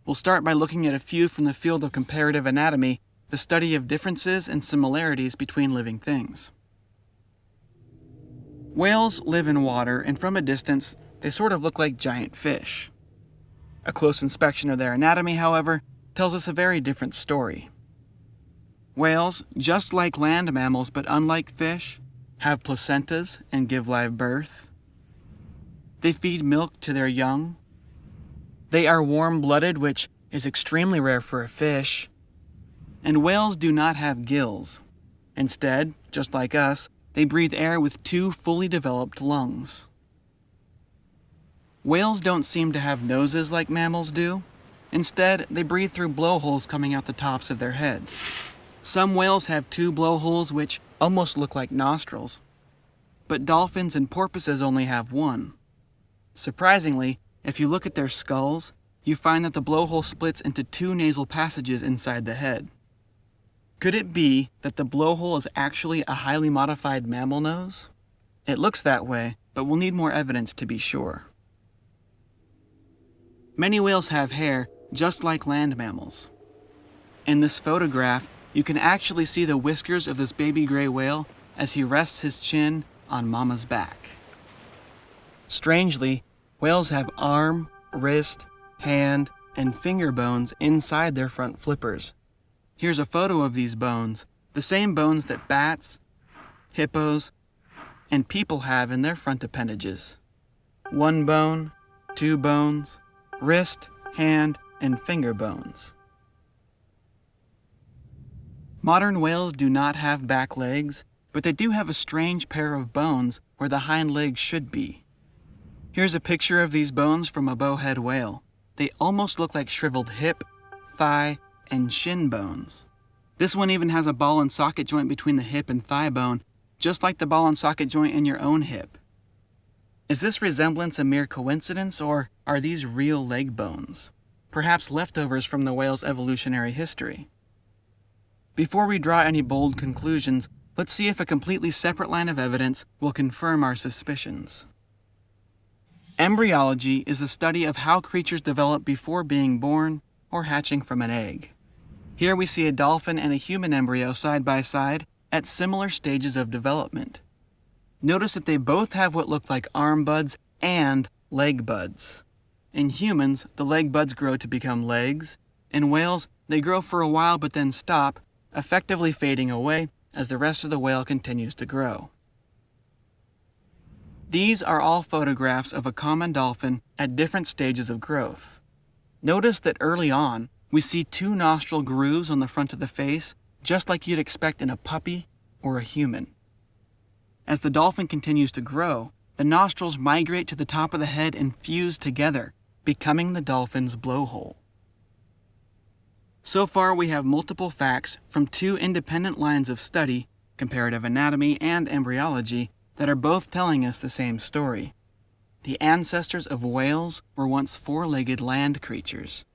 We'll start by looking at a few from the field of comparative anatomy, the study of differences and similarities between living things. Whales live in water, and from a distance, they sort of look like giant fish. A close inspection of their anatomy, however, tells us a very different story. Whales, just like land mammals but unlike fish, have placentas and give live birth. They feed milk to their young. They are warm-blooded, which is extremely rare for a fish. And whales do not have gills. Instead, just like us, they breathe air with 2 fully developed lungs. Whales don't seem to have noses like mammals do. Instead, they breathe through blowholes coming out the tops of their heads. Some whales have 2 blowholes which almost look like nostrils. But dolphins and porpoises only have 1. Surprisingly, if you look at their skulls, you find that the blowhole splits into 2 nasal passages inside the head. Could it be that the blowhole is actually a highly modified mammal nose? It looks that way, but we'll need more evidence to be sure. Many whales have hair, just like land mammals. In this photograph, you can actually see the whiskers of this baby gray whale as he rests his chin on mama's back. Strangely, whales have arm, wrist, hand, and finger bones inside their front flippers. Here's a photo of these bones, the same bones that bats, hippos, and people have in their front appendages. 1 bone, 2 bones, wrist, hand, and finger bones. Modern whales do not have back legs, but they do have a strange pair of bones where the hind legs should be. Here's a picture of these bones from a bowhead whale. They almost look like shriveled hip, thigh, and shin bones. This one even has a ball and socket joint between the hip and thigh bone, just like the ball and socket joint in your own hip. Is this resemblance a mere coincidence, or are these real leg bones? Perhaps leftovers from the whale's evolutionary history. Before we draw any bold conclusions, let's see if a completely separate line of evidence will confirm our suspicions. Embryology is the study of how creatures develop before being born or hatching from an egg. Here we see a dolphin and a human embryo side by side at similar stages of development. Notice that they both have what look like arm buds and leg buds. In humans, the leg buds grow to become legs. In whales, they grow for a while but then stop, effectively fading away as the rest of the whale continues to grow. These are all photographs of a common dolphin at different stages of growth. Notice that early on, we see 2 nostril grooves on the front of the face, just like you'd expect in a puppy or a human. As the dolphin continues to grow, the nostrils migrate to the top of the head and fuse together, becoming the dolphin's blowhole. So far, we have multiple facts from 2 independent lines of study, comparative anatomy and embryology, that are both telling us the same story. The ancestors of whales were once 4-legged land creatures.